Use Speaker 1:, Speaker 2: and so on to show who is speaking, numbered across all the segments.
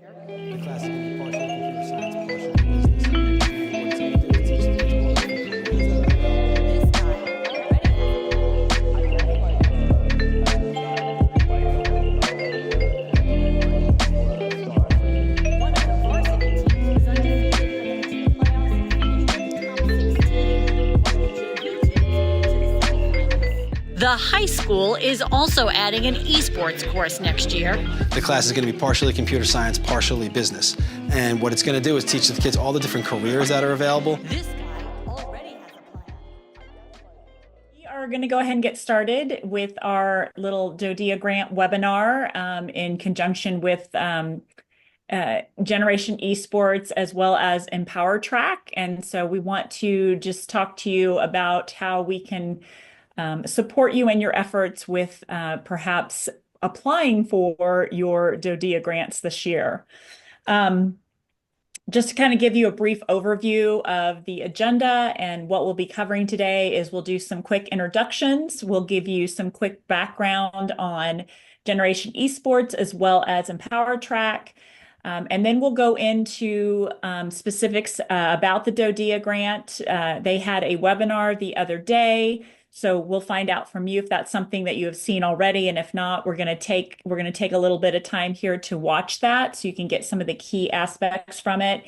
Speaker 1: The class is going to be partially computer science, partially business. And what it's going to do is teach the kids all the different careers that are available.
Speaker 2: This guy already has one of the varsity teams undefeated heading into the playoffs and finished in the top 16, while the JV team to the semifinals. The high school is also adding an esports course next year.
Speaker 1: The class is going to be partially computer science, partially business. And what it's going to do is teach the kids all the different careers that are available.
Speaker 2: This guy already has a plan.
Speaker 3: We are going to go ahead and get started with our little DoDEA grant webinar in conjunction with Generation Esports as well as Empower Track. And so we want to just talk to you about how we can support you in your efforts with perhaps applying for your DoDEA grants this year. Just to kind of give you a brief overview of the agenda and what we'll be covering today is we'll do some quick introductions. We'll give you some quick background on Generation Esports as well as Empower Track. And then we'll go into specifics about the DoDEA grant. They had a webinar the other day. So we'll find out from you if that's something that you have seen already. And if not, we're going to take a little bit of time here to watch that so you can get some of the key aspects from it.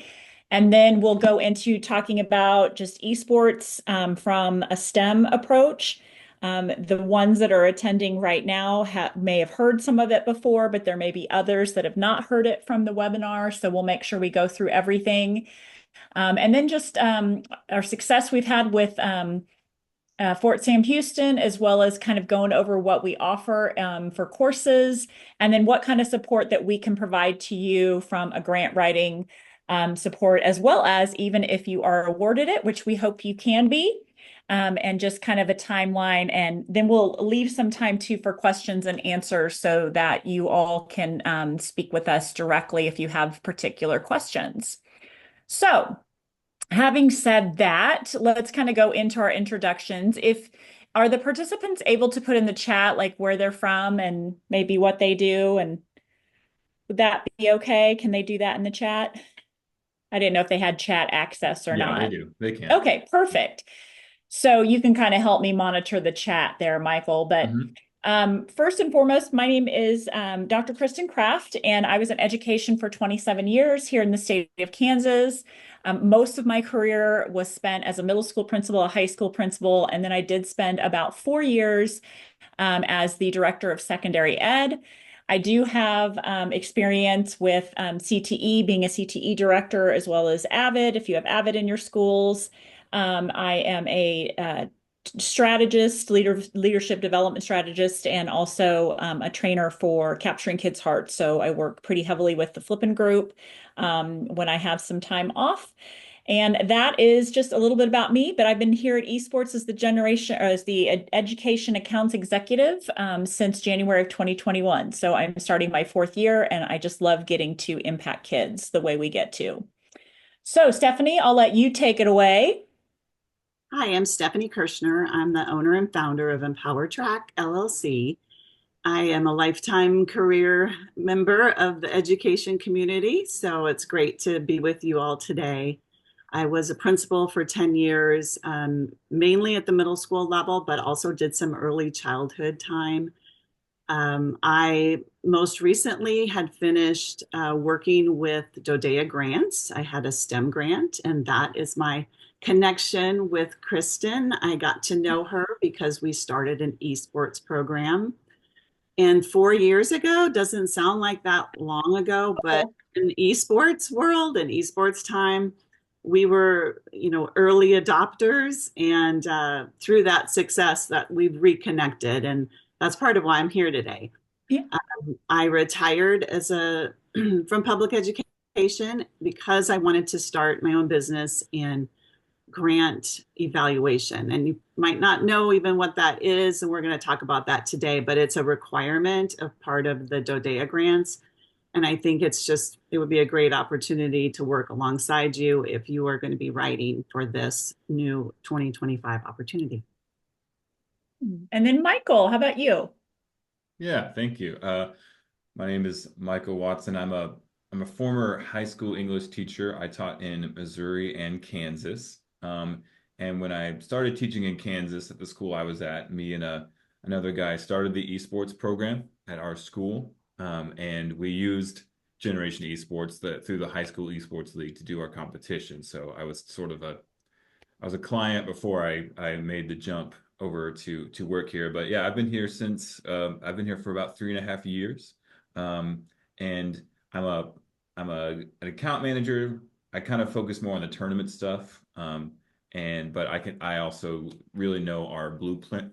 Speaker 3: And then we'll go into talking about just esports from a STEM approach. The ones that are attending right now may have heard some of it before, but there may be others that have not heard it from the webinar. So we'll make sure we go through everything. And then just our success we've had with Fort Sam Houston, as well as kind of going over what we offer for courses, and then what kind of support that we can provide to you from a grant writing support, as well as even if you are awarded it, which we hope you can be, and just kind of a timeline. And then we'll leave some time too for questions and answers so that you all can speak with us directly if you have particular questions. So, having said that, let's kind of go into our introductions. Are the participants able to put in the chat like where they're from and maybe what they do? And would that be okay? Can they do that in the chat? I didn't know if they had chat access or not.
Speaker 4: Yeah, they do. They can.
Speaker 3: Okay, perfect. So you can kind of help me monitor the chat there, Michael. But first and foremost, my name is Dr. Kristen Kraft, and I was in education for 27 years here in the state of Kansas. Most of my career was spent as a middle school principal, a high school principal, and then I did spend about 4 years as the director of secondary ed. I do have experience with CTE, being a CTE director, as well as AVID, if you have AVID in your schools. I am a strategist, leadership development strategist, and also a trainer for capturing kids' hearts. So I work pretty heavily with the Flippin' group when I have some time off. And that is just a little bit about me, but I've been here at esports as the education accounts executive since January of 2021. So I'm starting my 4th year, and I just love getting to impact kids the way we get to. So Stephanie, I'll let you take it away.
Speaker 5: Hi, I'm Stephanie Kershner. I'm the owner and founder of Empower Track LLC. I am a lifetime career member of the education community, so it's great to be with you all today. I was a principal for 10 years, mainly at the middle school level, but also did some early childhood time. I most recently had finished working with DoDEA grants. I had a STEM grant, and that is my connection with Kristen. I got to know her because we started an esports program. And 4 years ago, doesn't sound like that long ago, but in the esports world and esports time, we were, early adopters. And through that success that we've reconnected. And that's part of why I'm here today.
Speaker 3: Yeah.
Speaker 5: I retired from public education because I wanted to start my own business in grant evaluation. And you might not know even what that is, and we're going to talk about that today, but it's a requirement of part of the DoDEA grants. And I think it would be a great opportunity to work alongside you if you are going to be writing for this new 2025 opportunity.
Speaker 3: And then Michael, how about you?
Speaker 4: Yeah, thank you. My name is Michael Watson. I'm a I'm a former high school English teacher. I taught in Missouri and Kansas. And when I started teaching in Kansas at the school I was at, me and another guy started the esports program at our school. And we used Generation Esports through the high school esports league to do our competition. So I was a client before I made the jump over to work here. But yeah, I've been here since I've been here for about 3.5 years. And I'm a an account manager. I kind of focus more on the tournament stuff. But I also really know our blueprint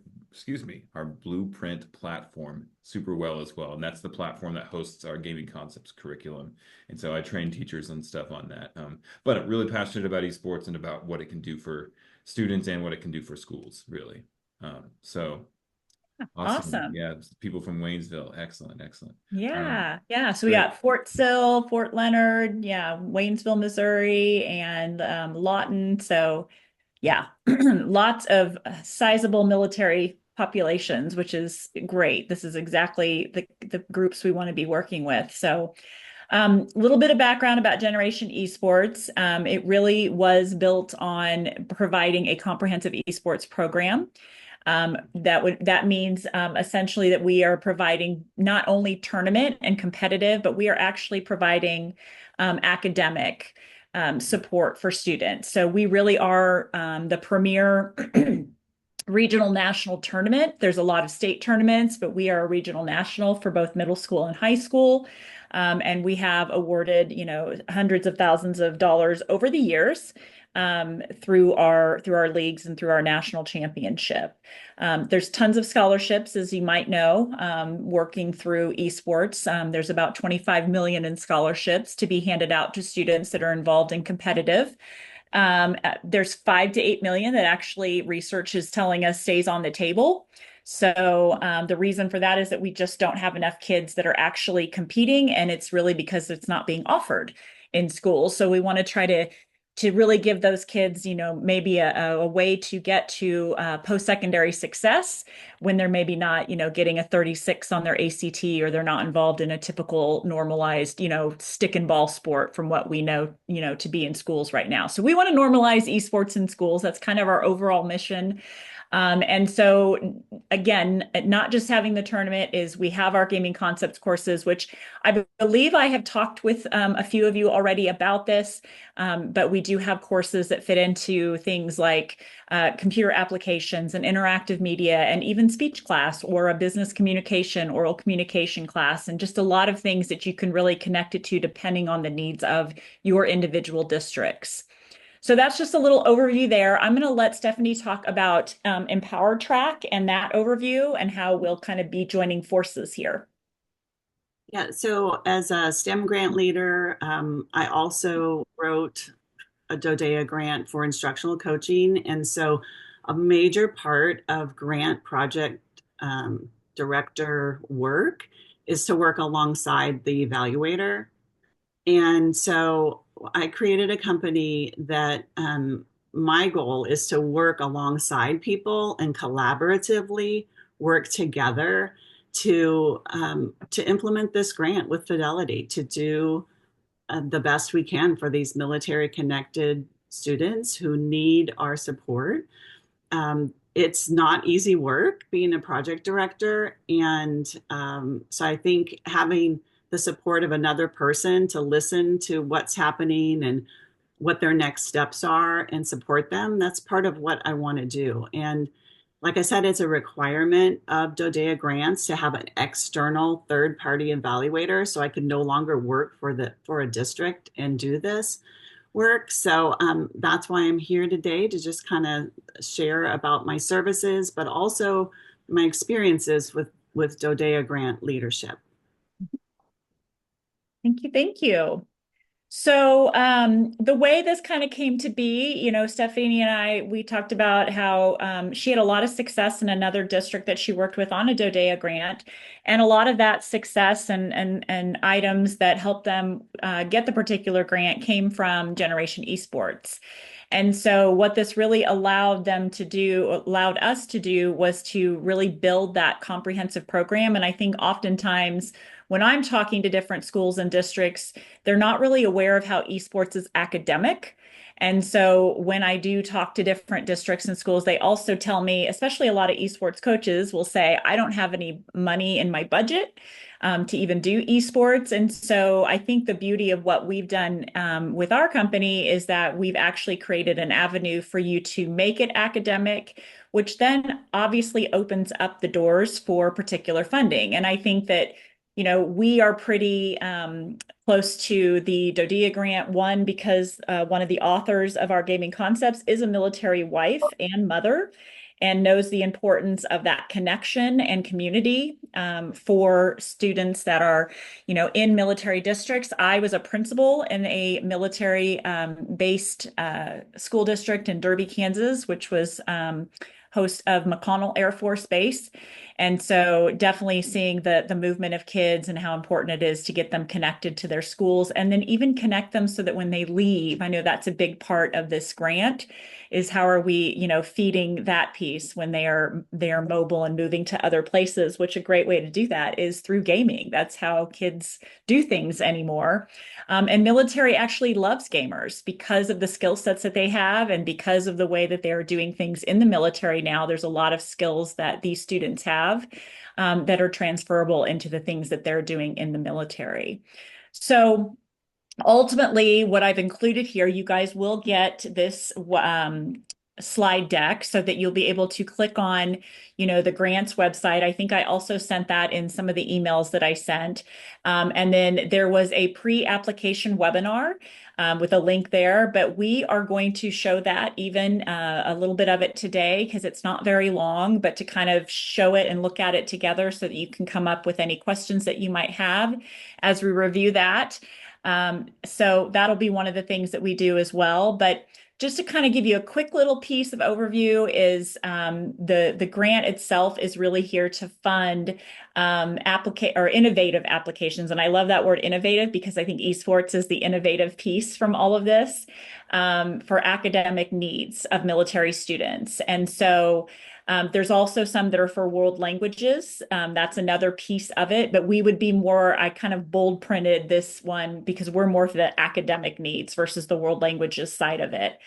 Speaker 4: platform super well as well. And that's the platform that hosts our gaming concepts curriculum. And so I train teachers and stuff on that. But I'm really passionate about esports and about what it can do for students and what it can do for schools, really. So awesome.
Speaker 3: Awesome.
Speaker 4: Yeah, people from Waynesville. Excellent, excellent.
Speaker 3: Yeah. Yeah. So we
Speaker 4: Great.
Speaker 3: got Fort Sill, Fort Leonard, yeah, Waynesville, Missouri, and Lawton. So yeah, lots of sizable military populations, which is great. This is exactly the groups we want to be working with. So a little bit of background about Generation Esports. It really was built on providing a comprehensive esports program. That means essentially that we are providing not only tournament and competitive, but we are actually providing academic support for students. So we really are the premier regional national tournament. There's a lot of state tournaments, but we are a regional national for both middle school and high school. And we have awarded, hundreds of thousands of dollars over the years through our leagues and through our national championship. There's tons of scholarships, as you might know, working through esports. There's about 25 million in scholarships to be handed out to students that are involved in competitive. There's 5 to 8 million that actually research is telling us stays on the table. So the reason for that is that we just don't have enough kids that are actually competing, and it's really because it's not being offered in schools. So we want to try to really give those kids, maybe a way to get to post-secondary success when they're maybe not, getting a 36 on their ACT, or they're not involved in a typical normalized, stick and ball sport from what we know, to be in schools right now. So we want to normalize esports in schools. That's kind of our overall mission. And so again, not just having the tournament, is we have our gaming concepts courses, which I believe I have talked with a few of you already about this, but we do have courses that fit into things like computer applications and interactive media, and even speech class, or a business communication, oral communication class, and just a lot of things that you can really connect it to depending on the needs of your individual districts. So that's just a little overview there. I'm going to let Stephanie talk about Empower Track and that overview, and how we'll kind of be joining forces here.
Speaker 5: Yeah, so as a STEM grant leader, I also wrote a DoDEA grant for instructional coaching. And so a major part of grant project director work is to work alongside the evaluator. And so I created a company that my goal is to work alongside people and collaboratively work together to implement this grant with fidelity, to do the best we can for these military connected students who need our support. It's not easy work being a project director. And so I think having the support of another person to listen to what's happening and what their next steps are and support them, that's part of what I want to do. And like I said, it's a requirement of DoDEA grants to have an external third-party evaluator, so I can no longer work for a district and do this work. So that's why I'm here today, to just kind of share about my services, but also my experiences with DoDEA grant leadership.
Speaker 3: Thank you. Thank you. So the way this kind of came to be, Stephanie and we talked about how she had a lot of success in another district that she worked with on a DoDEA grant. And a lot of that success and items that helped them get the particular grant came from Generation Esports. And so what this really allowed us to do was to really build that comprehensive program. And I think oftentimes when I'm talking to different schools and districts, they're not really aware of how esports is academic. And so when I do talk to different districts and schools, they also tell me, especially a lot of esports coaches will say, I don't have any money in my budget to even do esports. And so I think the beauty of what we've done with our company is that we've actually created an avenue for you to make it academic, which then obviously opens up the doors for particular funding. And I think that we are pretty close to the DoDEA grant, one, because one of the authors of our gaming concepts is a military wife and mother and knows the importance of that connection and community for students that are, in military districts. I was a principal in a military based school district in Derby, Kansas, which was host of McConnell Air Force Base. And so definitely seeing the movement of kids and how important it is to get them connected to their schools and then even connect them so that when they leave, I know that's a big part of this grant, is how are we, feeding that piece when they are mobile and moving to other places, which a great way to do that is through gaming. That's how kids do things anymore. And military actually loves gamers because of the skill sets that they have and because of the way that they are doing things in the military now. There's a lot of skills that these students have that are transferable into the things that they're doing in the military. So ultimately, what I've included here, you guys will get this slide deck so that you'll be able to click on, the grants website. I think I also sent that in some of the emails that I sent. And then there was a pre-application webinar with a link there, but we are going to show that even a little bit of it today because it's not very long, but to kind of show it and look at it together so that you can come up with any questions that you might have as we review that. So that'll be one of the things that we do as well. But just to kind of give you a quick little piece of overview is the grant itself is really here to fund innovative applications. And I love that word innovative because I think esports is the innovative piece from all of this for academic needs of military students. And so there's also some that are for world languages. That's another piece of it, but we would be more, I kind of bold printed this one because we're more for the academic needs versus the world languages side of it.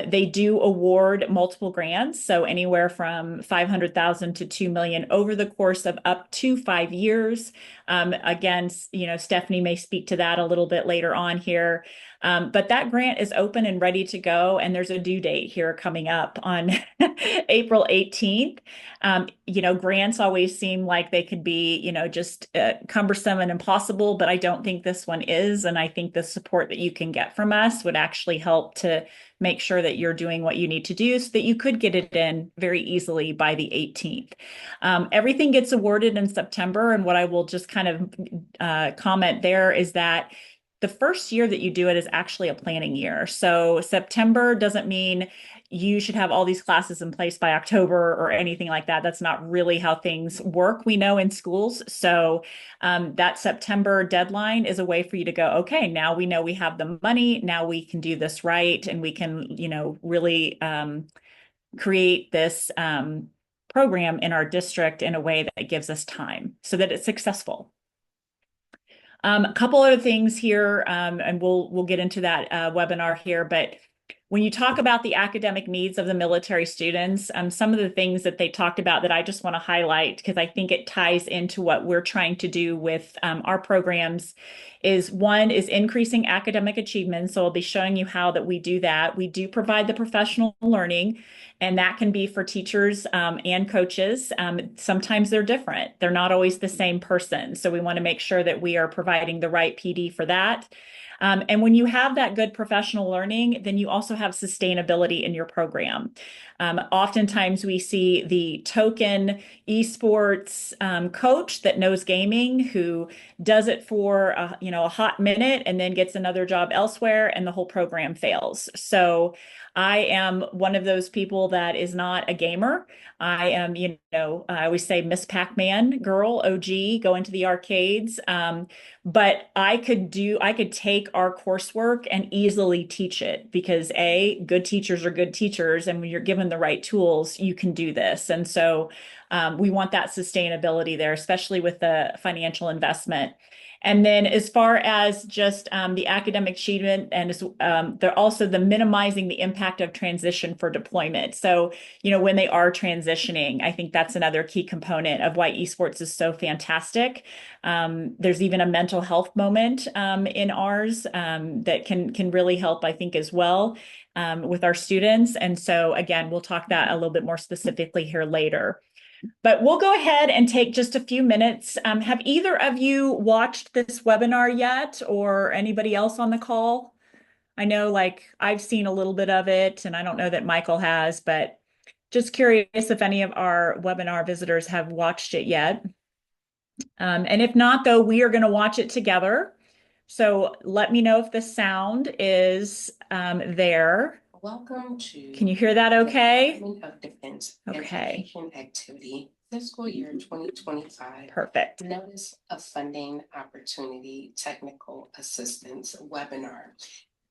Speaker 3: They do award multiple grants, so anywhere from $500,000 to $2 million over the course of up to 5 years. Again, Stephanie may speak to that a little bit later on here. But that grant is open and ready to go, and there's a due date here coming up on April 18th. Grants always seem like they could be, just cumbersome and impossible, but I don't think this one is. And I think the support that you can get from us would actually help to make sure that you're doing what you need to do so that you could get it in very easily by the 18th. Everything gets awarded in September. And what I will just kind of comment there is that the first year that you do it is actually a planning year. So September doesn't mean you should have all these classes in place by October or anything like that. That's not really how things work, we know, in schools. So that September deadline is a way for you to go, okay, now we know we have the money. Now we can do this right. And we can, really create this program in our district in a way that gives us time so that it's successful. A couple other things here, and we'll get into that webinar here, but when you talk about the academic needs of the military students, some of the things that they talked about that I just want to highlight because I think it ties into what we're trying to do with our programs is one is increasing academic achievement. So I'll be showing you how that we do that. We do provide the professional learning, and that can be for teachers and coaches. Sometimes they're different. They're not always the same person. So we want to make sure that we are providing the right PD for that. And when you have that good professional learning, then you also have sustainability in your program. Oftentimes we see the token esports coach that knows gaming who does it for a hot minute and then gets another job elsewhere and the whole program fails. So I am one of those people that is not a gamer. I am, I always say Miss Pac-Man girl, OG, go into the arcades. But I could take our coursework and easily teach it because day, good teachers are good teachers. And when you're given the right tools, you can do this. And so we want that sustainability there, especially with the financial investment. And then as far as just the academic achievement and they're also the minimizing the impact of transition for deployment. So, when they are transitioning, I think that's another key component of why esports is so fantastic. There's even a mental health moment in ours that can really help, I think, as well with our students. And so, again, we'll talk that a little bit more specifically here later. But we'll go ahead and take just a few minutes. Have either of you watched this webinar yet, or anybody else on the call? I know I've seen a little bit of it, and I don't know that Michael has, but just curious if any of our webinar visitors have watched it yet. And if not, though, we are going to watch it together. So let me know if the sound is there.
Speaker 6: Welcome to.
Speaker 3: Can you hear that okay?
Speaker 6: Department of Defense
Speaker 3: Okay.
Speaker 6: Education Activity, fiscal year 2025.
Speaker 3: Perfect.
Speaker 6: Notice of Funding Opportunity Technical Assistance webinar.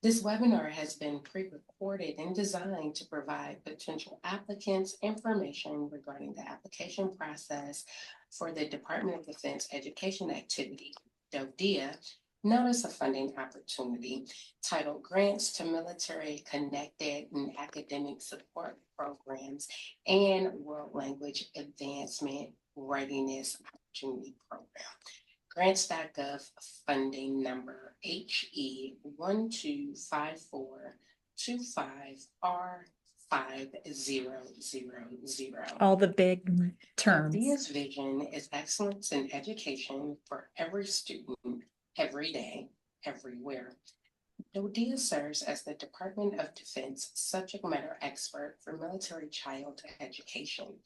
Speaker 6: This webinar has been pre-recorded and designed to provide potential applicants information regarding the application process for the Department of Defense Education Activity, DoDEA, Notice of Funding Opportunity, titled Grants to Military Connected and Academic Support Programs and World Language Advancement Readiness Opportunity Program. Grants.gov funding number HE1254425R5000.
Speaker 3: All the big terms.
Speaker 6: DoDEA's vision is excellence in education for every student, every day, everywhere. DoDEA serves as the Department of Defense subject matter expert for military child education.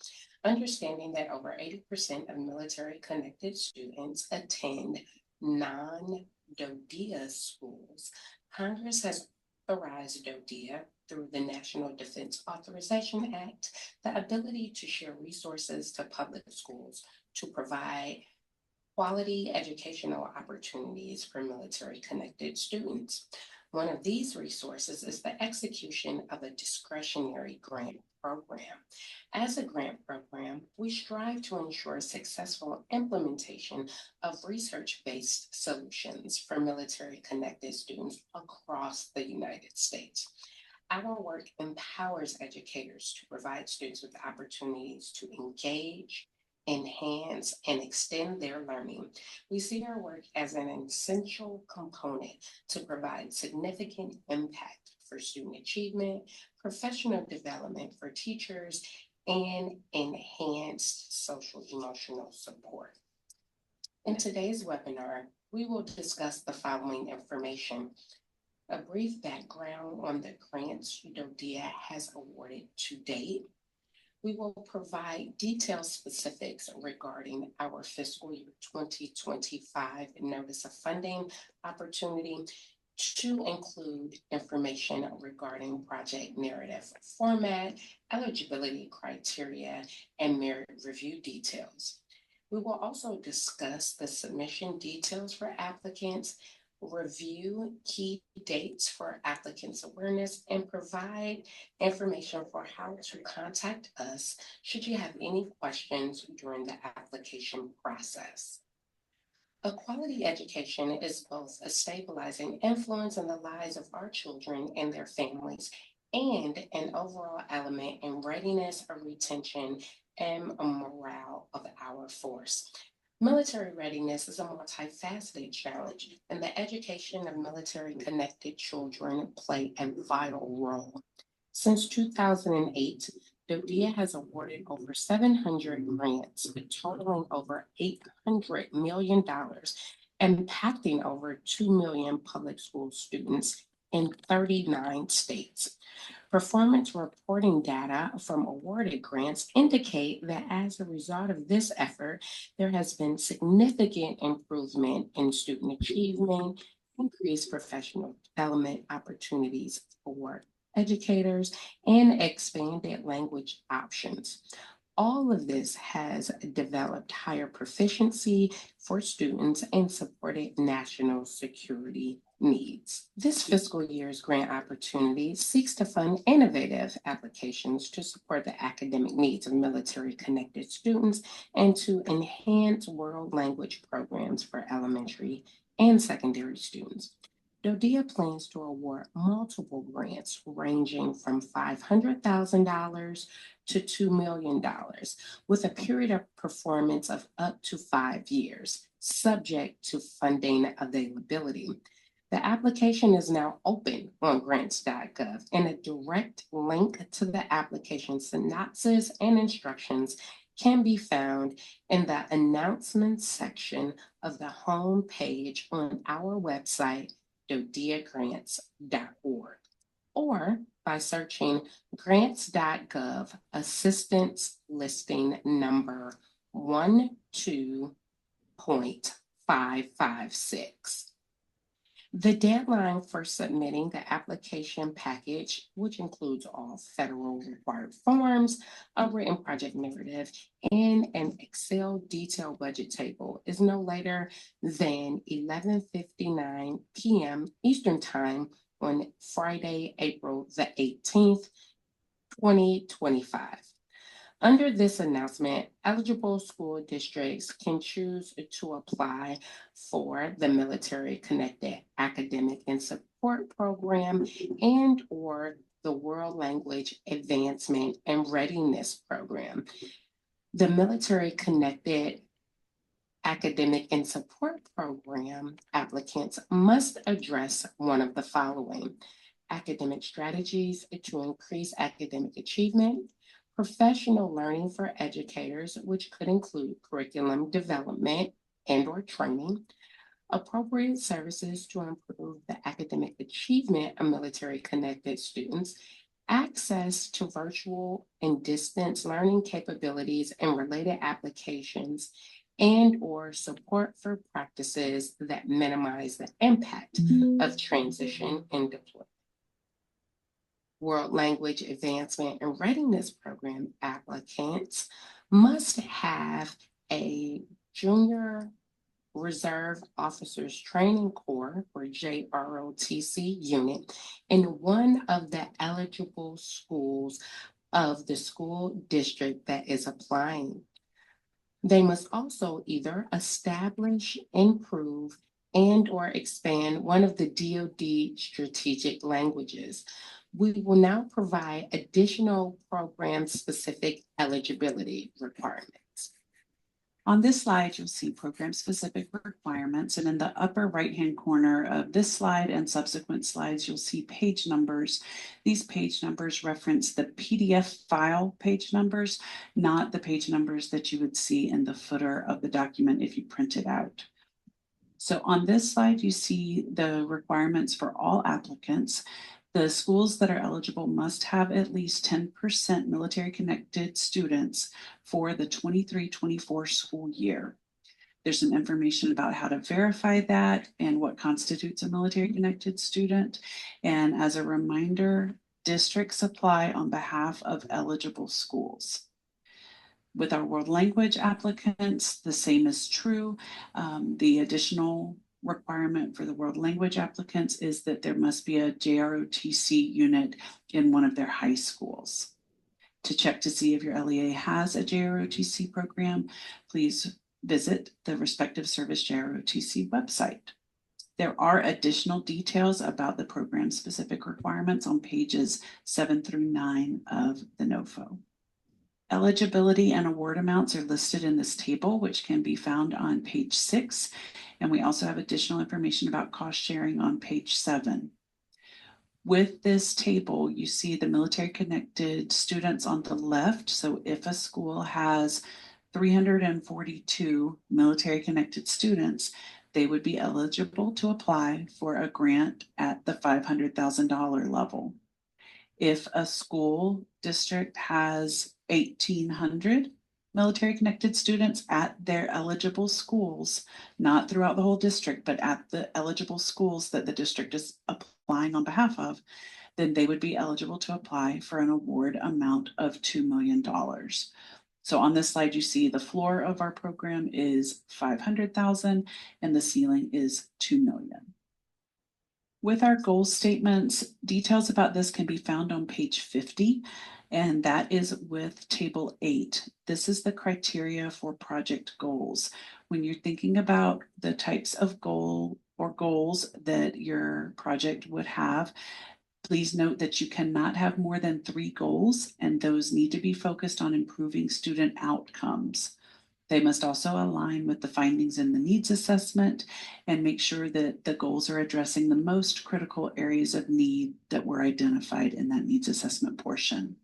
Speaker 6: Understanding that over 80% of military-connected students attend non-DoDEA schools, Congress has authorized DoDEA through the National Defense Authorization Act the ability to share resources to public schools to provide quality educational opportunities for military-connected students. One of these resources is the execution of a discretionary grant program. As a grant program, we strive to ensure successful implementation of research-based solutions for military-connected students across the United States. Our work empowers educators to provide students with opportunities to engage, enhance, and extend their learning. We see our work as an essential component to provide significant impact for student achievement, professional development for teachers, and enhanced social emotional support. In today's webinar, we will discuss the following information: a brief background on the grants DoDEA has awarded to date. We will provide detailed specifics regarding our fiscal year 2025 Notice of Funding Opportunity, to include information regarding project narrative format, eligibility criteria, and merit review details. We will also discuss the submission details for applicants, review key dates for applicants' awareness, and provide information for how to contact us should you have any questions during the application process. A quality education is both a stabilizing influence in the lives of our children and their families, and an overall element in readiness, retention, and morale of our force. Military readiness is a multifaceted challenge, and the education of military-connected children play a vital role. Since 2008, DoDEA has awarded over 700 grants, totaling over $800 million, impacting over 2 million public school students in 39 states. Performance reporting data from awarded grants indicate that as a result of this effort, there has been significant improvement in student achievement, increased professional development opportunities for educators, and expanded language options. All of this has developed higher proficiency for students and supported national security needs. This fiscal year's grant opportunity seeks to fund innovative applications to support the academic needs of military-connected students and to enhance world language programs for elementary and secondary students. DoDEA plans to award multiple grants ranging from $500,000 to $2 million, with a period of performance of up to 5 years, subject to funding availability. The application is now open on grants.gov, and a direct link to the application synopsis and instructions can be found in the announcements section of the home page on our website, dodeagrants.org, or by searching grants.gov assistance listing number 12.556. The deadline for submitting the application package, which includes all federal required forms, a written project narrative, and an Excel detailed budget table, is no later than 11:59 p.m. Eastern Time on Friday, April the 18th, 2025. Under this announcement, eligible school districts can choose to apply for the Military Connected Academic and Support Program and or the World Language Advancement and Readiness Program. The Military Connected Academic and Support Program applicants must address one of the following: academic strategies to increase academic achievement, professional learning for educators, which could include curriculum development and or training, appropriate services to improve the academic achievement of military-connected students, access to virtual and distance learning capabilities and related applications, and or support for practices that minimize the impact of transition and deployment. World Language Advancement and Readiness Program applicants must have a Junior Reserve Officers Training Corps, or JROTC unit, in one of the eligible schools of the school district that is applying. They must also either establish, improve, and or expand one of the DoD strategic languages. We will now provide additional program-specific eligibility requirements.
Speaker 7: On this slide, you'll see program-specific requirements, and in the upper right-hand corner of this slide and subsequent slides, you'll see page numbers. These page numbers reference the PDF file page numbers, not the page numbers that you would see in the footer of the document if you print it out. So on this slide, you see the requirements for all applicants. The schools that are eligible must have at least 10% military-connected students for the 23-24 school year. There's some information about how to verify that and what constitutes a military-connected student. And as a reminder, districts apply on behalf of eligible schools. With our world language applicants, the same is true. The additional requirement for the world language applicants is that there must be a JROTC unit in one of their high schools. To check to see if your LEA has a JROTC program, please visit the respective service JROTC website. There are additional details about the program-specific requirements on pages 7 through 9 of the NOFO. Eligibility and award amounts are listed in this table, which can be found on page 6. And we also have additional information about cost sharing on page 7. With this table, you see the military-connected students on the left. So if a school has 342 military-connected students, they would be eligible to apply for a grant at the $500,000 level. If a school district has 1,800 military-connected students at their eligible schools, not throughout the whole district, but at the eligible schools that the district is applying on behalf of, then they would be eligible to apply for an award amount of $2 million. So on this slide, you see the floor of our program is $500,000 and the ceiling is $2 million. With our goal statements, details about this can be found on page 50, and that is with table 8. This is the criteria for project goals. When you're thinking about the types of goals that your project would have, please note that you cannot have more than 3 goals, and those need to be focused on improving student outcomes. They must also align with the findings in the needs assessment and make sure that the goals are addressing the most critical areas of need that were identified in that needs assessment portion.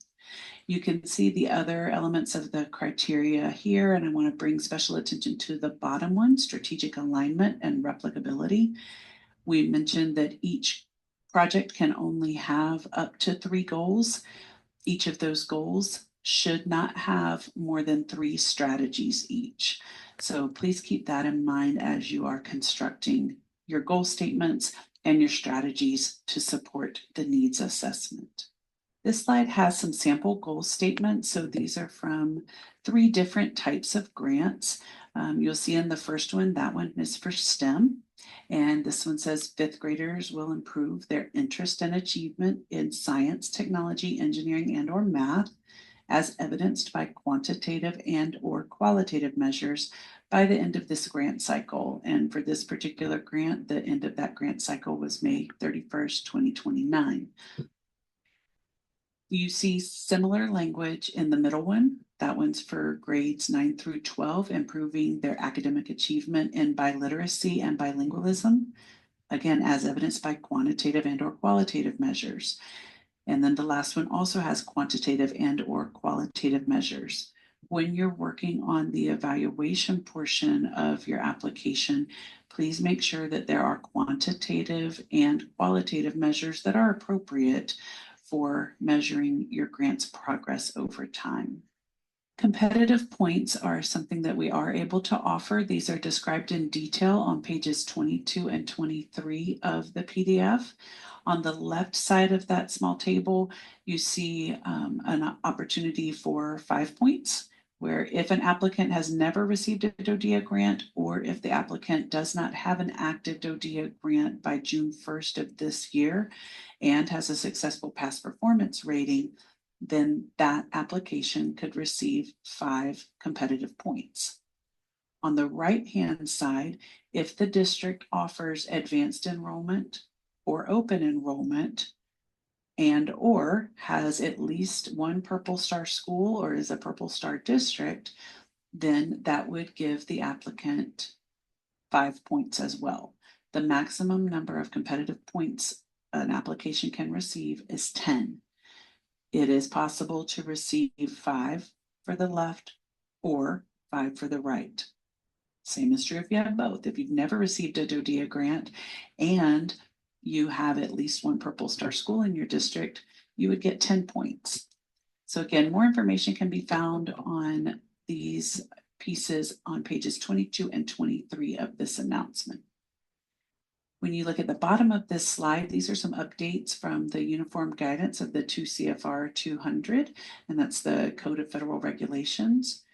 Speaker 7: You can see the other elements of the criteria here, and I want to bring special attention to the bottom one, strategic alignment and replicability. We mentioned that each project can only have up to 3 goals. Each of those goals should not have more than 3 strategies each. So please keep that in mind as you are constructing your goal statements and your strategies to support the needs assessment. This slide has some sample goal statements. So these are from 3 different types of grants. You'll see in the first one, that one is for STEM. And this one says 5th graders will improve their interest and achievement in science, technology, engineering, and or math, as evidenced by quantitative and or qualitative measures by the end of this grant cycle. And for this particular grant, the end of that grant cycle was May 31st, 2029. You see similar language in the middle one. That one's for grades 9 through 12, improving their academic achievement in biliteracy and bilingualism, again, as evidenced by quantitative and or qualitative measures. And then the last one also has quantitative and or qualitative measures. When you're working on the evaluation portion of your application, please make sure that there are quantitative and qualitative measures that are appropriate for measuring your grant's progress over time. Competitive points are something that we are able to offer. These are described in detail on pages 22 and 23 of the PDF. On the left side of that small table, you see an opportunity for 5 points, where if an applicant has never received a DoDEA grant, or if the applicant does not have an active DoDEA grant by June 1st of this year and has a successful past performance rating, then that application could receive 5 competitive points. On the right-hand side, if the district offers advanced enrollment or open enrollment and or has at least 1 Purple Star school or is a Purple Star district, then that would give the applicant 5 points as well. The maximum number of competitive points an application can receive is 10. It is possible to receive 5 for the left or 5 for the right. Same is true if you have both. If you've never received a DoDEA grant and you have at least 1 Purple Star school in your district, you would get 10 points. So again, more information can be found on these pieces on pages 22 and 23 of this announcement. When you look at the bottom of this slide, these are some updates from the uniform guidance of the 2 CFR 200, and that's the Code of Federal Regulations.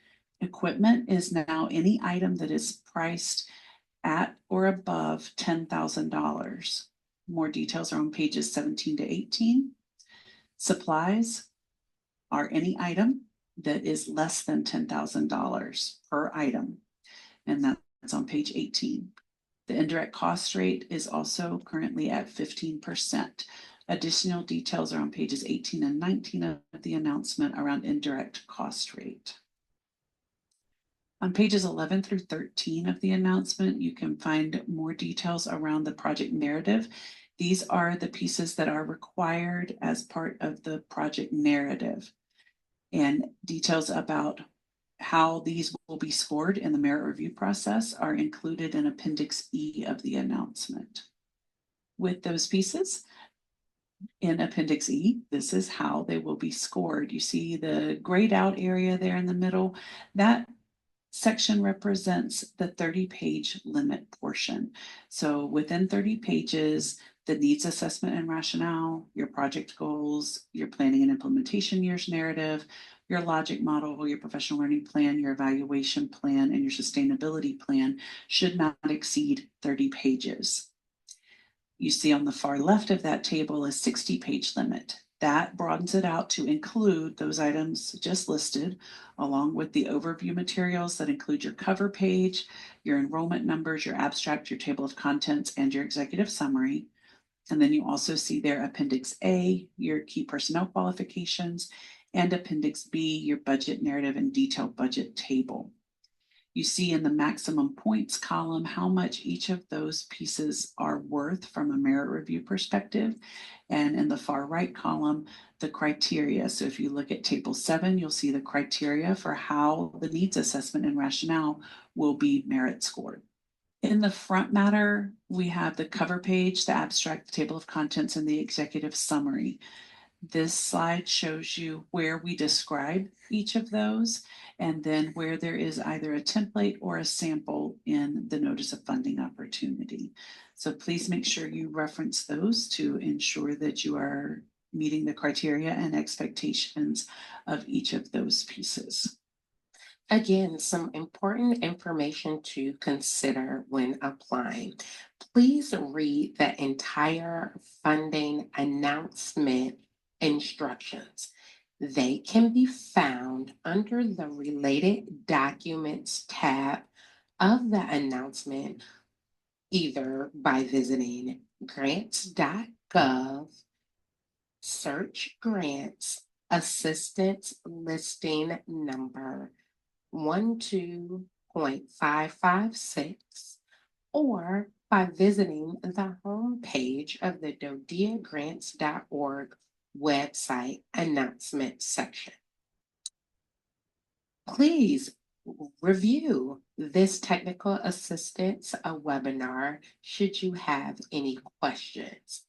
Speaker 7: Equipment is now any item that is priced at or above $10,000. More details are on pages 17 to 18. Supplies are any item that is less than $10,000 per item, and that's on page 18. The indirect cost rate is also currently at 15%. Additional details are on pages 18 and 19 of the announcement around indirect cost rate. On pages 11 through 13 of the announcement, you can find more details around the project narrative. These are the pieces that are required as part of the project narrative, and details about how these will be scored in the merit review process are included in Appendix E of the announcement. With those pieces in Appendix E, this is how they will be scored. You see the grayed out area there in the middle. That section represents the 30-page limit portion. So within 30 pages, the needs assessment and rationale, your project goals, your planning and implementation years narrative, your logic model, your professional learning plan, your evaluation plan, and your sustainability plan should not exceed 30 pages. You see on the far left of that table a 60-page limit. That broadens it out to include those items just listed, along with the overview materials that include your cover page, your enrollment numbers, your abstract, your table of contents, and your executive summary. And then you also see there Appendix A, your key personnel qualifications, and Appendix B, your budget narrative and detailed budget table. You see in the maximum points column how much each of those pieces are worth from a merit review perspective. And in the far right column, the criteria. So if you look at Table 7, you'll see the criteria for how the needs assessment and rationale will be merit scored. In the front matter, we have the cover page, the abstract, the table of contents, and the executive summary. This slide shows you where we describe each of those, and then where there is either a template or a sample in the notice of funding opportunity. So please make sure you reference those to ensure that you are meeting the criteria and expectations of each of those pieces.
Speaker 6: Again, some important information to consider when applying. Please read the entire funding announcement instructions. They can be found under the Related Documents tab of the announcement, either by visiting grants.gov, search grants, assistance listing number 12.556, or by visiting the homepage of the DoDEAgrants.org website announcement section. Please review this technical assistance webinar should you have any questions.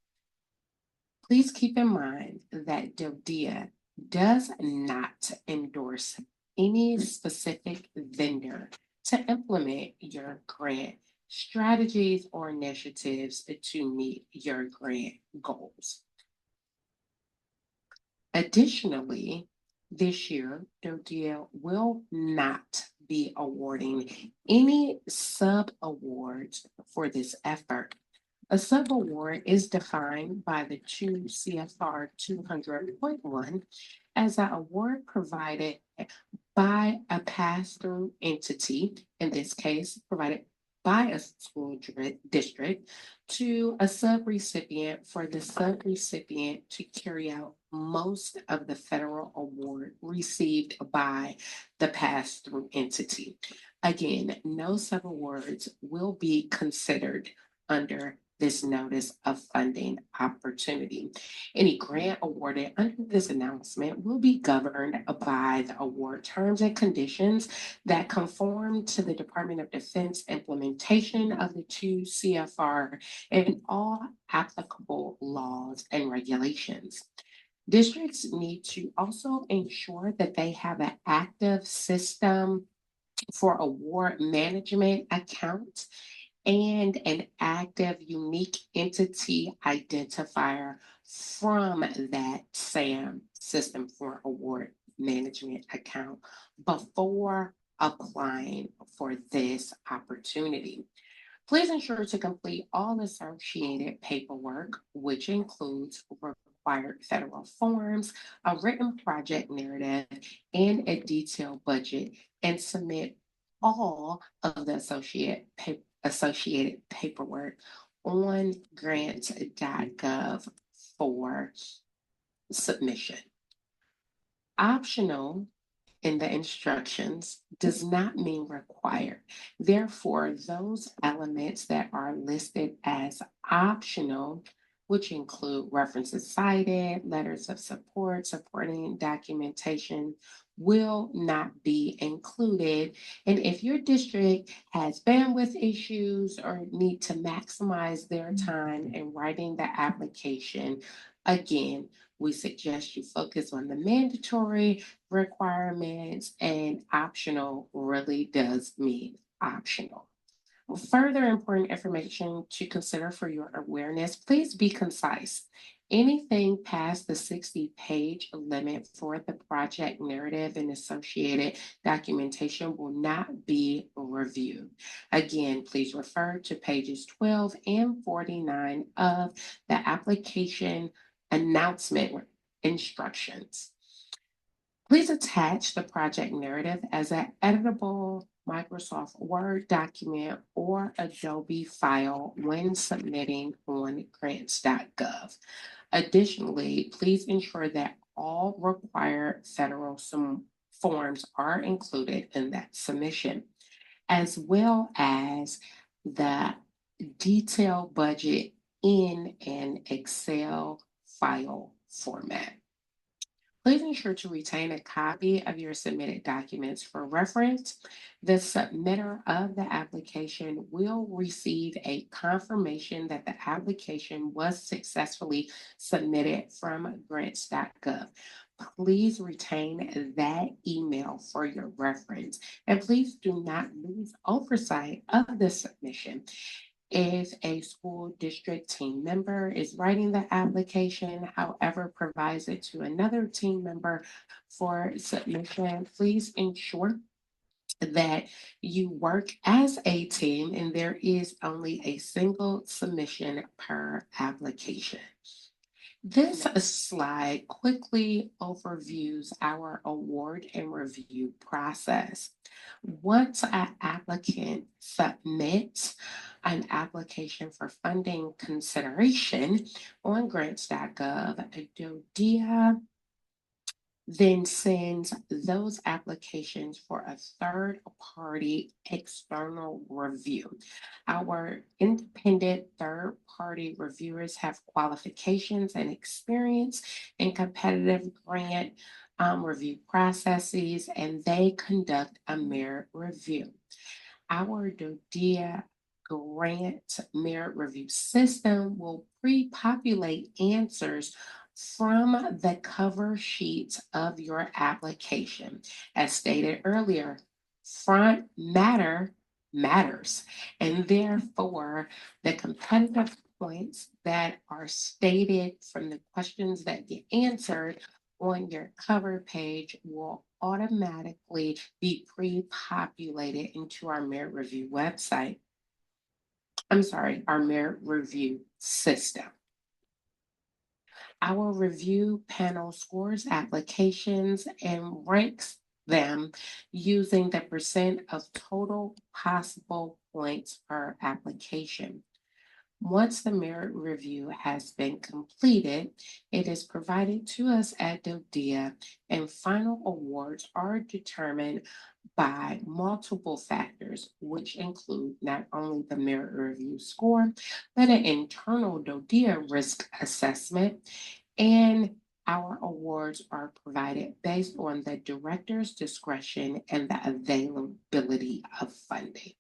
Speaker 6: Please keep in mind that DoDEA does not endorse any specific vendor to implement your grant strategies or initiatives to meet your grant goals. Additionally, this year, DoDEA will not be awarding any sub-awards for this effort. A sub-award is defined by the 2 CFR 200.1 as an award provided by a pass-through entity, in this case, provided by a school district to a sub-recipient for the sub-recipient to carry out most of the federal award received by the pass-through entity. Again, no sub-awards will be considered under this notice of funding opportunity. Any grant awarded under this announcement will be governed by the award terms and conditions that conform to the Department of Defense implementation of the 2 CFR and all applicable laws and regulations. Districts need to also ensure that they have an active system for award management account and an active unique entity identifier from that SAM system for award management account before applying for this opportunity. Please ensure to complete all associated paperwork, which includes required federal forms, a written project narrative, and a detailed budget, and submit all of the associated paperwork on grants.gov for submission. Optional in the instructions does not mean required. Therefore, those elements that are listed as optional, which include references cited, letters of support, supporting documentation, will not be included. And if your district has bandwidth issues or need to maximize their time in writing the application, again, we suggest you focus on the mandatory requirements, and optional really does mean optional. Further important information to consider for your awareness, please be concise Anything past the 60-page limit for the project narrative and associated documentation will not be reviewed. Again, please refer to pages 12 and 49 of the application announcement instructions. Please attach the project narrative as an editable Microsoft Word document or Adobe file when submitting on grants.gov. Additionally, please ensure that all required federal forms are included in that submission, as well as the detailed budget in an Excel file format. Please ensure to retain a copy of your submitted documents for reference. The submitter of the application will receive a confirmation that the application was successfully submitted from grants.gov. Please retain that email for your reference, and please do not lose oversight of the submission. If a school district team member is writing the application, however, provides it to another team member for submission, please ensure that you work as a team and there is only a single submission per application. This slide quickly overviews our award and review process. Once an applicant submits an application for funding consideration on grants.gov, DoDEA then sends those applications for a third-party external review. Our independent third-party reviewers have qualifications and experience in competitive grant review processes, and they conduct a merit review. Our DoDEA grant merit review system will pre-populate answers from the cover sheet of your application. As stated earlier, front matters, and therefore the competitive points that are stated from the questions that get answered on your cover page will automatically be pre-populated into our merit review website. Our merit review system. Our review panel scores applications and ranks them using the percent of total possible points per application. Once the merit review has been completed, it is provided to us at DoDEA, and final awards are determined by multiple factors, which include not only the merit review score, but an internal DoDEA risk assessment, and our awards are provided based on the director's discretion and the availability of funding.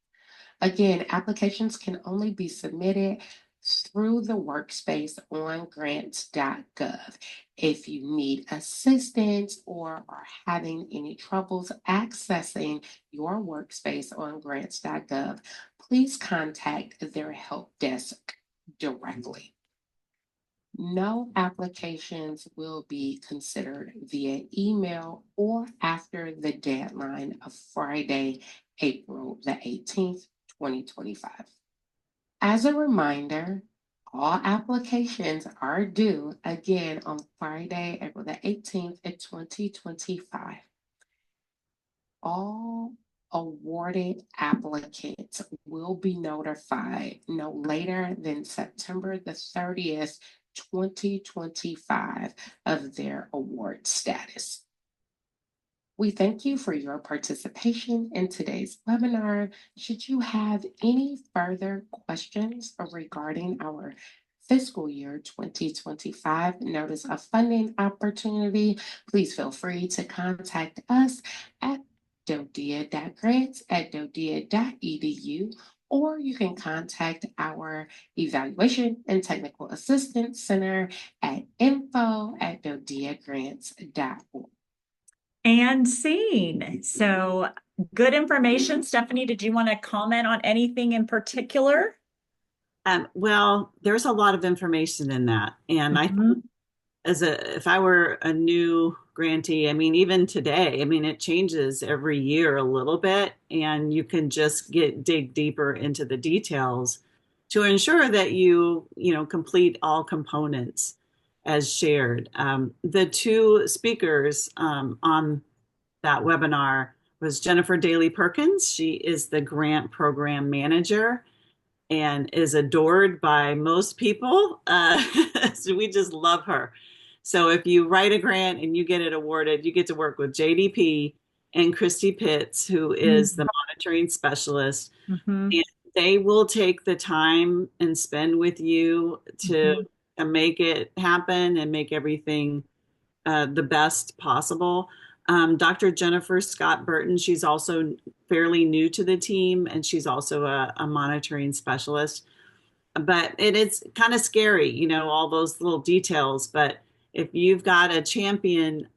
Speaker 6: Again, applications can only be submitted through the workspace on grants.gov. If you need assistance or are having any troubles accessing your workspace on grants.gov, please contact their help desk directly. No applications will be considered via email or after the deadline of Friday, April the 18th, 2025. As a reminder, all applications are due again on Friday, April the 18th, 2025. All awarded applicants will be notified no later than September the 30th, 2025 of their award status. We thank you for your participation in today's webinar. Should you have any further questions regarding our fiscal year 2025 Notice of Funding opportunity, please feel free to contact us at dodea.grants@dodea.edu, or you can contact our Evaluation and Technical Assistance Center at info@dodeagrants.org.
Speaker 3: And seen. So good information. Stephanie, did you want to comment on anything in particular?
Speaker 5: Well, there's a lot of information in that. And I
Speaker 3: Mhm.
Speaker 5: if I were a new grantee, I mean, even today, I mean, it changes every year a little bit, and you can just dig deeper into the details to ensure that you complete all components as shared. The two speakers on that webinar was Jennifer Daly Perkins. She is the grant program manager and is adored by most people. So we just love her. So if you write a grant and you get it awarded, you get to work with JDP and Christy Pitts, who is the monitoring specialist.
Speaker 3: Mhm.
Speaker 5: And they will take the time and spend with you to
Speaker 3: Mhm.
Speaker 5: make it happen and make everything the best possible. Dr. Jennifer Scott Burton, she's also fairly new to the team, and she's also a monitoring specialist. But it is kind of scary, all those little details. But if you've got a champion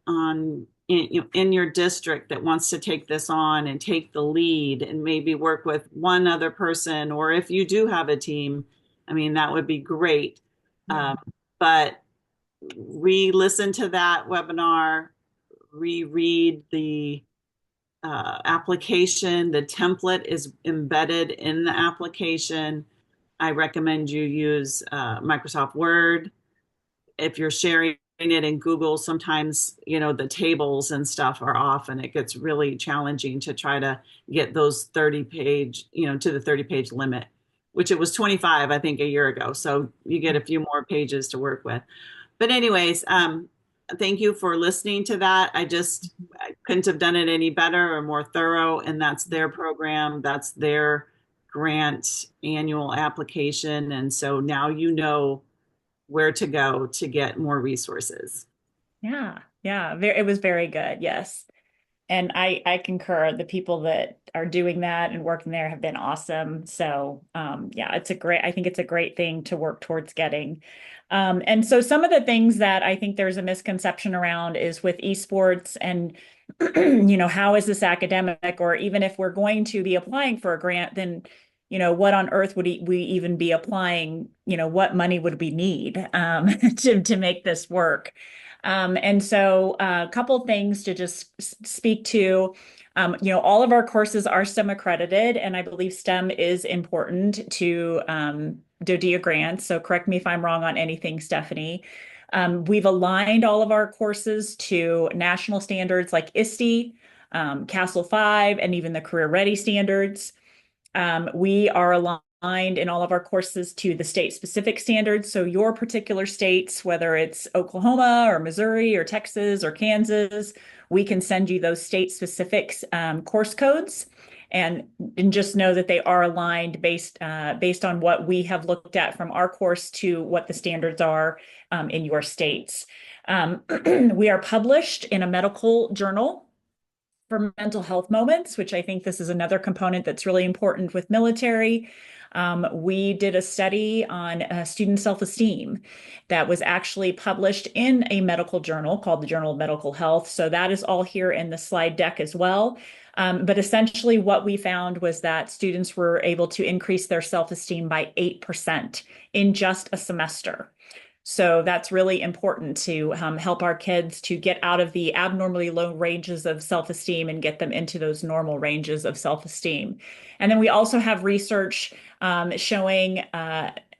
Speaker 5: in your district that wants to take this on and take the lead and maybe work with one other person, or if you do have a team, I mean, that would be great.
Speaker 3: Yeah.
Speaker 5: But re-listen to that webinar, reread the application. The template is embedded in the application. I recommend you use Microsoft Word. If you're sharing it in Google, sometimes, the tables and stuff are off, and it gets really challenging to try to get those 30-page, to the 30-page limit, which it was 25, I think, a year ago. So you get a few more pages to work with. But anyways, thank you for listening to that. I couldn't have done it any better or more thorough. And that's their program. That's their grant annual application. And so now you know where to go to get more resources.
Speaker 3: Yeah. Yeah. It was very good. Yes. And I concur. The people that are doing that and working there have been awesome. So yeah, I think it's a great thing to work towards getting. And so some of the things that I think there's a misconception around is with esports and how is this academic, or even if we're going to be applying for a grant, then what on earth would we even be applying? What money would we need to make this work? And so a couple things to just speak to. All of our courses are STEM accredited, and I believe STEM is important to DoDEA grants. So correct me if I'm wrong on anything, Stephanie. We've aligned all of our courses to national standards like ISTE, Castle 5, and even the Career Ready standards. We are aligned in all of our courses to the state-specific standards. So your particular states, whether it's Oklahoma or Missouri or Texas or Kansas, we can send you those state-specific course codes. And just know that they are aligned based on what we have looked at from our course to what the standards are in your states. We are published in a medical journal for mental health moments, which I think this is another component that's really important with military. We did a study on student self-esteem that was actually published in a medical journal called the Journal of Medical Health. So that is all here in the slide deck as well. But essentially what we found was that students were able to increase their self-esteem by 8% in just a semester. So that's really important to help our kids to get out of the abnormally low ranges of self-esteem and get them into those normal ranges of self-esteem. And then we also have research showing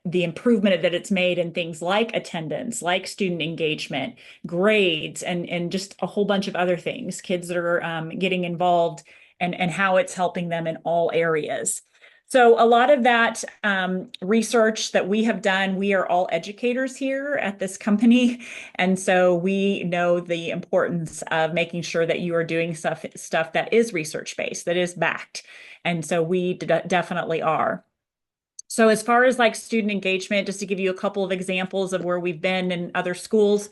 Speaker 3: the improvement that it's made in things like attendance, like student engagement, grades, and just a whole bunch of other things, kids that are getting involved and how it's helping them in all areas. So a lot of that research that we have done, we are all educators here at this company. And so we know the importance of making sure that you are doing stuff that is research-based, that is backed. And so we definitely are. So as far as like student engagement, just to give you a couple of examples of where we've been in other schools,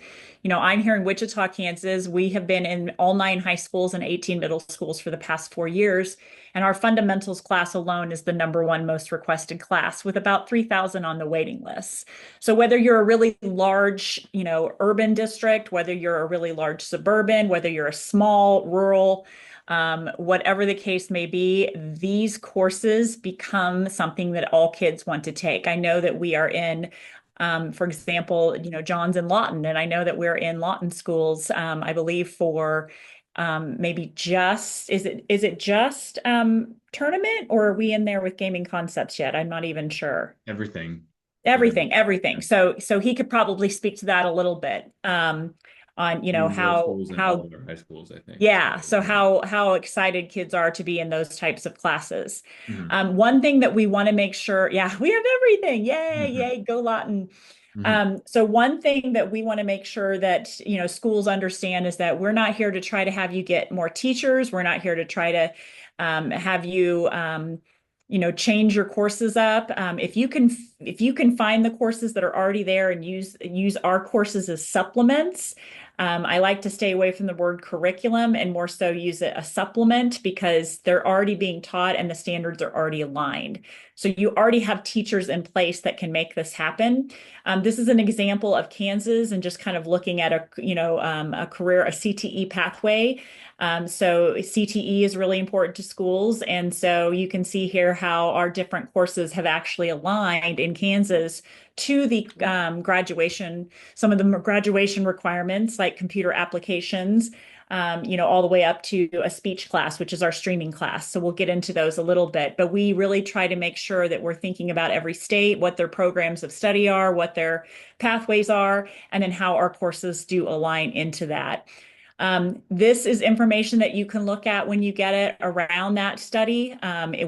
Speaker 3: I'm here in Wichita, Kansas. We have been in all 9 high schools and 18 middle schools for the past 4 years. And our fundamentals class alone is the #1 most requested class with about 3,000 on the waiting list. So whether you're a really large, urban district, whether you're a really large suburban, whether you're a small rural, Whatever the case may be, these courses become something that all kids want to take. I know that we are in, for example, John's in Lawton, and I know that we're in Lawton schools, I believe for maybe just, is it just tournament, or are we in there with gaming concepts yet? I'm not even sure.
Speaker 4: Everything.
Speaker 3: Everything. So he could probably speak to that a little bit, on,
Speaker 4: Middle
Speaker 3: how,
Speaker 4: schools and all of our high schools, I think.
Speaker 3: yeah, so how excited kids are to be in those types of classes.
Speaker 4: Mhm.
Speaker 3: One thing that we want to make sure, yeah, we have everything. Yay,
Speaker 4: Mhm.
Speaker 3: yay, go Lawton.
Speaker 4: Mhm.
Speaker 3: So one thing that we want to make sure that, schools understand is that we're not here to try to have you get more teachers. We're not here to try to have you change your courses up. If you can find the courses that are already there and use our courses as supplements. I like to stay away from the word curriculum and more so use it a supplement, because they're already being taught and the standards are already aligned. So you already have teachers in place that can make this happen. This is an example of Kansas and just kind of looking at a CTE pathway. So CTE is really important to schools. And so you can see here how our different courses have actually aligned in Kansas to the graduation, some of the graduation requirements like computer applications, all the way up to a speech class, which is our streaming class. So we'll get into those a little bit, but we really try to make sure that we're thinking about every state, what their programs of study are, what their pathways are, and then how our courses do align into that. This is information that you can look at when you get it around that study.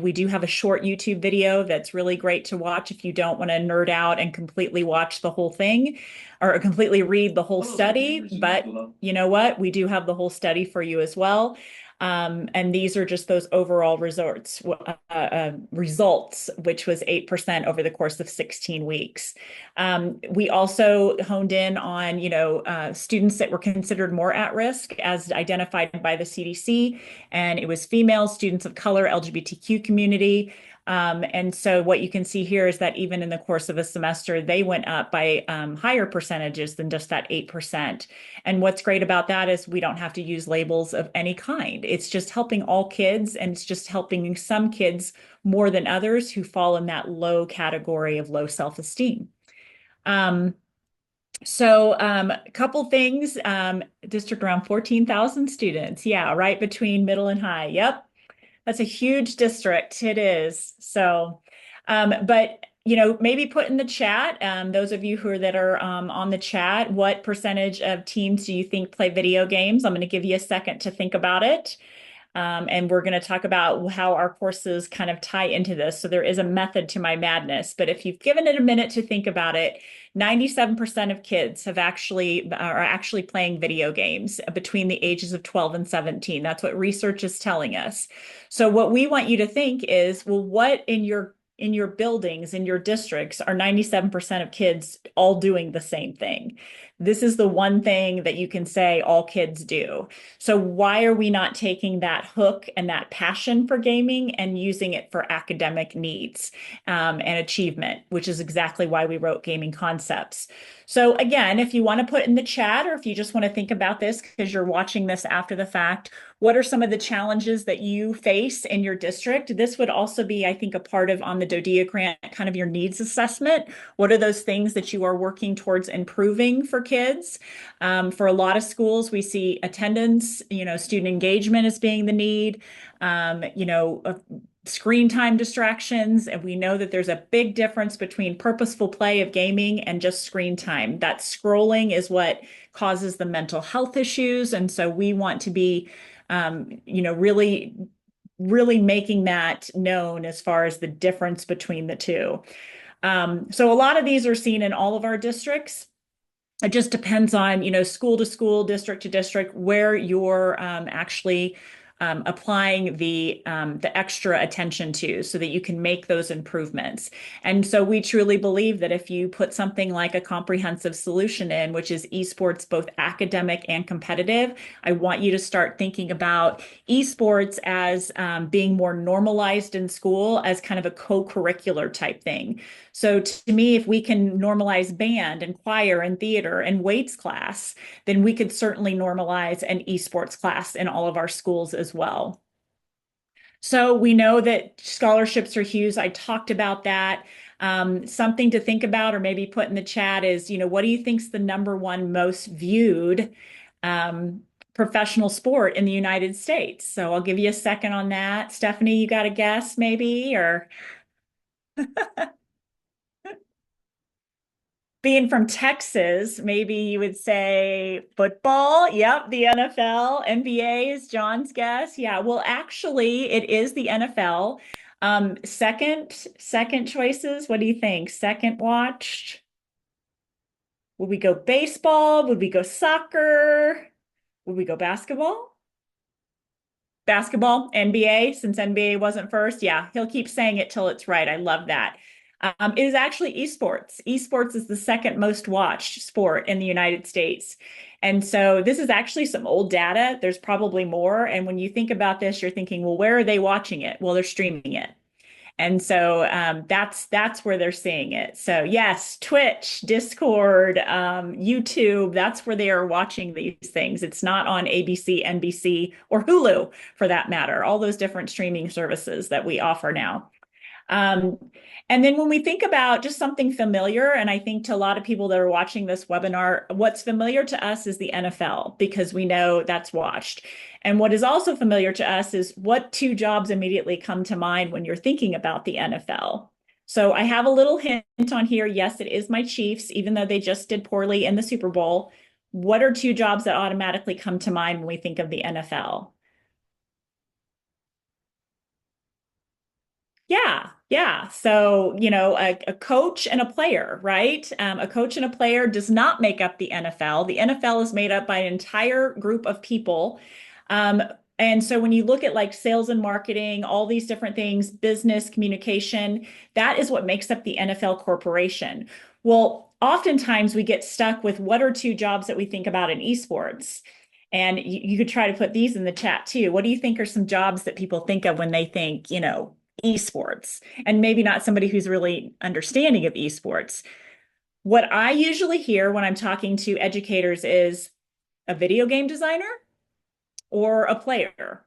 Speaker 3: We do have a short YouTube video that's really great to watch if you don't want to nerd out and completely watch the whole thing or completely read the whole study. But you know what? We do have the whole study for you as well. And these are just those overall results, which was 8% over the course of 16 weeks. We also honed in on, students that were considered more at risk as identified by the CDC, and it was female students of color, LGBTQ community. And so what you can see here is that even in the course of a semester, they went up by higher percentages than just that 8%. And what's great about that is we don't have to use labels of any kind. It's just helping all kids, and it's just helping some kids more than others who fall in that low category of low self-esteem. A couple things, district around 14,000 students. Yeah, right between middle and high. Yep. That's a huge district. It is. So, but maybe put in the chat, those of you that are on the chat, what percentage of teams do you think play video games? I'm going to give you a second to think about it. And we're going to talk about how our courses kind of tie into this. So there is a method to my madness, but if you've given it a minute to think about it, 97% of kids are actually playing video games between the ages of 12 and 17. That's what research is telling us. So what we want you to think is, well, what in your buildings, in your districts, are 97% of kids all doing the same thing? This is the one thing that you can say all kids do. So why are we not taking that hook and that passion for gaming and using it for academic needs and achievement, which is exactly why we wrote Gaming Concepts. So again, if you want to put in the chat, or if you just want to think about this because you're watching this after the fact, what are some of the challenges that you face in your district? This would also be, I think, a part of on the DoDEA grant, kind of your needs assessment. What are those things that you are working towards improving for kids? For a lot of schools, we see attendance, student engagement as being the need, screen time distractions. And we know that there's a big difference between purposeful play of gaming and just screen time. That scrolling is what causes the mental health issues. And so we want to be, really, really making that known as far as the difference between the two. So a lot of these are seen in all of our districts. It just depends on, school to school, district to district, where you're actually applying the extra attention to, so that you can make those improvements. And so we truly believe that if you put something like a comprehensive solution in, which is esports, both academic and competitive, I want you to start thinking about esports as being more normalized in school as kind of a co-curricular type thing. So to me, if we can normalize band and choir and theater and weights class, then we could certainly normalize an esports class in all of our schools as as well. So we know that scholarships are huge. I talked about that. Something to think about or maybe put in the chat is, what do you think is the #1 most viewed professional sport in the United States? So I'll give you a second on that. Stephanie, you got a guess maybe, or being from Texas, maybe you would say football. Yep, the NFL. NBA is John's guess. Yeah, well, actually, it is the NFL. Second choices. What do you think? Second watched? Would we go baseball? Would we go soccer? Would we go basketball? Basketball, NBA, since NBA wasn't first. Yeah, he'll keep saying it till it's right. I love that. It is actually esports. Esports is the second most watched sport in the United States. And so this is actually some old data. There's probably more. And when you think about this, you're thinking, well, where are they watching it? Well, they're streaming it. And so that's where they're seeing it. So yes, Twitch, Discord, YouTube, that's where they are watching these things. It's not on ABC, NBC, or Hulu for that matter, all those different streaming services that we offer now. And then when we think about just something familiar, and I think to a lot of people that are watching this webinar, what's familiar to us is the NFL, because we know that's watched. And what is also familiar to us is what 2 jobs immediately come to mind when you're thinking about the NFL. So I have a little hint on here. Yes, it is my Chiefs, even though they just did poorly in the Super Bowl. What are 2 jobs that automatically come to mind when we think of the NFL? Yeah. So, a coach and a player, right? A coach and a player does not make up the NFL. The NFL is made up by an entire group of people. And so when you look at like sales and marketing, all these different things, business communication, that is what makes up the NFL corporation. Well, oftentimes we get stuck with what are 2 jobs that we think about in esports? And you could try to put these in the chat too. What do you think are some jobs that people think of when they think, esports, and maybe not somebody who's really understanding of esports? What I usually hear when I'm talking to educators is a video game designer or a player.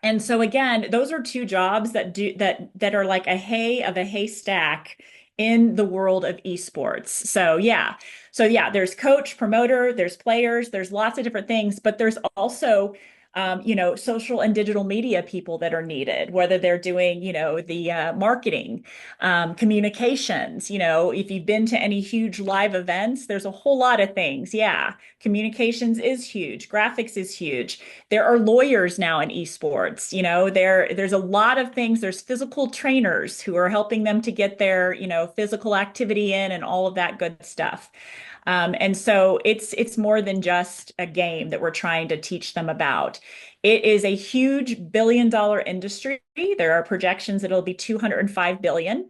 Speaker 3: And so again, those are 2 jobs that are like a haystack in the world of esports. So yeah, there's coach, promoter, there's players, there's lots of different things, but there's also social and digital media people that are needed, whether they're doing, the marketing, communications, if you've been to any huge live events, there's a whole lot of things. Yeah. Communications is huge. Graphics is huge. There are lawyers now in esports, there's a lot of things. There's physical trainers who are helping them to get their, physical activity in and all of that good stuff. And so it's more than just a game that we're trying to teach them about. It is a huge billion-dollar industry. There are projections that it'll be 205 billion.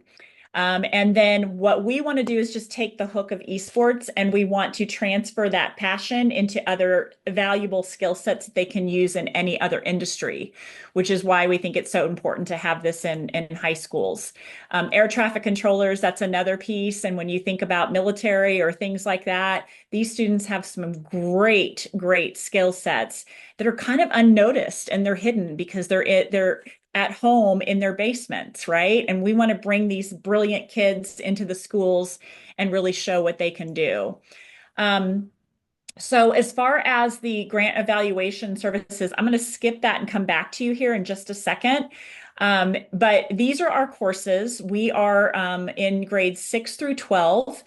Speaker 3: And then what we want to do is just take the hook of esports, and we want to transfer that passion into other valuable skill sets that they can use in any other industry, which is why we think it's so important to have this in high schools. Air traffic controllers, that's another piece. And when you think about military or things like that, these students have some great skill sets that are kind of unnoticed, and they're hidden because they're at home in their basements, right? And we want to bring these brilliant kids into the schools and really show what they can do. So as far as the grant evaluation services, I'm going to skip that and come back to you here in just a second. But these are our courses. We are in grades 6 through 12.